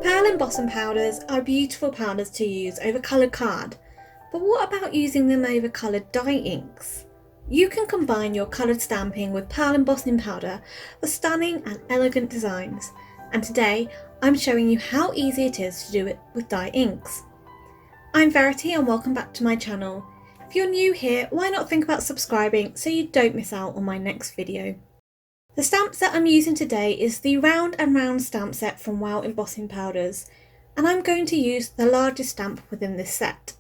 Pearl embossing powders are beautiful powders to use over coloured card, but what about using them over coloured dye inks? You can combine your coloured stamping with pearl embossing powder for stunning and elegant designs, and today I'm showing you how easy it is to do it with dye inks. I'm Verity and welcome back to my channel. If you're new here, why not think about subscribing so you don't miss out on my next video. The stamp set I'm using today is the Round and Round stamp set from Wow Embossing Powders, and I'm going to use the largest stamp within this set.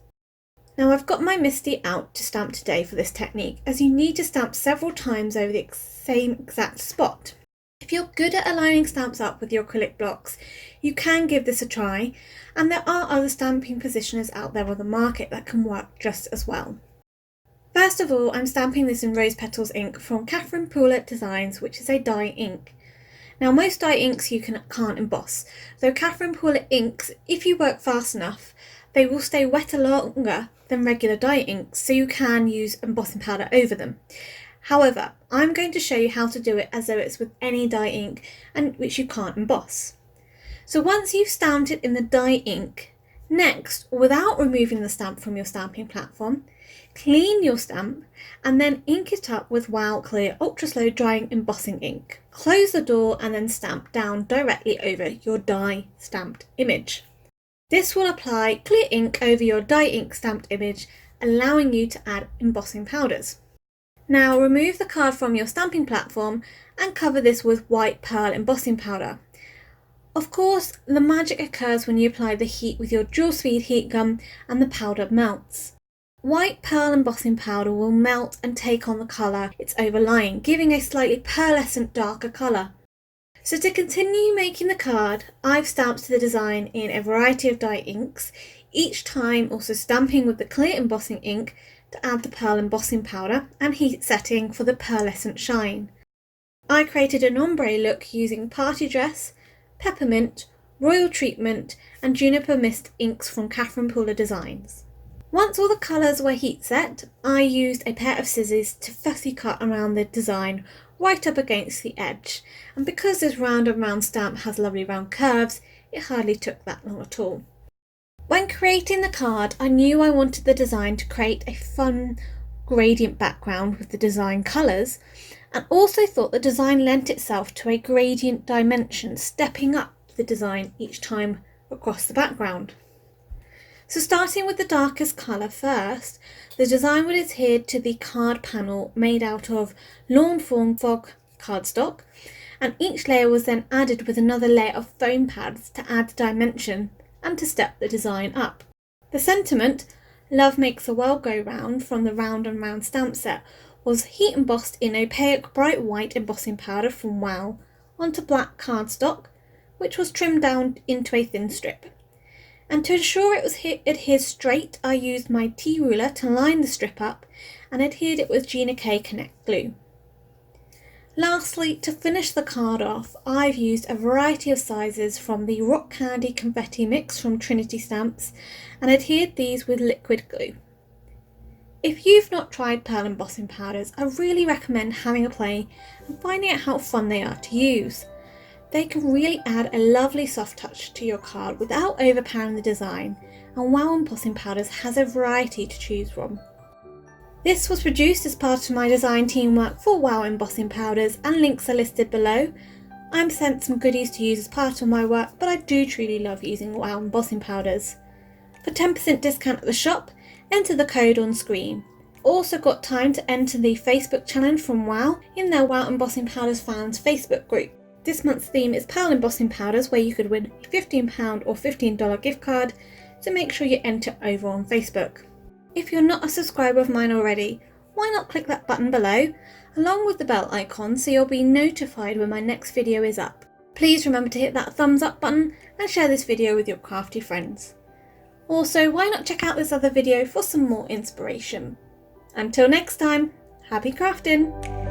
Now I've got my Misty out to stamp today for this technique, as you need to stamp several times over the same exact spot. If you're good at aligning stamps up with your acrylic blocks, you can give this a try, and there are other stamping positioners out there on the market that can work just as well. First of all, I'm stamping this in Rose Petals ink from Catherine Poulet Designs, which is a dye ink. Now most dye inks you can't emboss, though Catherine Poulet inks, if you work fast enough, they will stay wetter longer than regular dye inks, so you can use embossing powder over them. However, I'm going to show you how to do it as though it's with any dye ink and which you can't emboss. So once you've stamped it in the dye ink, next, without removing the stamp from your stamping platform, clean your stamp and then ink it up with Wow Clear Ultra Slow Drying Embossing ink. Close the door and then stamp down directly over your dye stamped image. This will apply clear ink over your dye ink stamped image, allowing you to add embossing powders. Now remove the card from your stamping platform and cover this with white pearl embossing powder. Of course, the magic occurs when you apply the heat with your dual speed heat gun and the powder melts. White pearl embossing powder will melt and take on the colour it's overlying, giving a slightly pearlescent darker colour. So to continue making the card, I've stamped the design in a variety of dye inks, each time also stamping with the clear embossing ink to add the pearl embossing powder and heat setting for the pearlescent shine. I created an ombre look using Party Dress, Peppermint, Royal Treatment and Juniper Mist inks from Catherine Poulet Designs. Once all the colours were heat set, I used a pair of scissors to fussy cut around the design right up against the edge, and because this Round and Round stamp has lovely round curves, it hardly took that long at all. When creating the card, I knew I wanted the design to create a fun gradient background with the design colours, and also thought the design lent itself to a gradient dimension, stepping up the design each time across the background. So starting with the darkest colour first, the design would adhere to the card panel made out of Lawn Fawn Fog cardstock, and each layer was then added with another layer of foam pads to add dimension and to step the design up. The sentiment, "Love makes the world go round," from the Round and Round stamp set was heat embossed in opaque bright white embossing powder from Wow onto black cardstock, which was trimmed down into a thin strip. And to ensure it adheres straight, I used my T-ruler to line the strip up and adhered it with Gina K Connect glue. Lastly, to finish the card off, I've used a variety of sizes from the Rock Candy Confetti Mix from Trinity Stamps and adhered these with liquid glue. If you've not tried pearl embossing powders, I really recommend having a play and finding out how fun they are to use. They can really add a lovely soft touch to your card without overpowering the design, and Wow Embossing Powders has a variety to choose from. This was produced as part of my design teamwork for Wow Embossing Powders, and links are listed below. I'm sent some goodies to use as part of my work, but I do truly love using Wow Embossing Powders. For 10% discount at the shop, enter the code on screen. Also got time to enter the Facebook challenge from Wow in their Wow Embossing Powders fans Facebook group. This month's theme is Pearl Embossing Powders, where you could win a £15 or $15 gift card, so make sure you enter over on Facebook. If you're not a subscriber of mine already, why not click that button below, along with the bell icon, so you'll be notified when my next video is up. Please remember to hit that thumbs up button and share this video with your crafty friends. Also, why not check out this other video for some more inspiration. Until next time, happy crafting!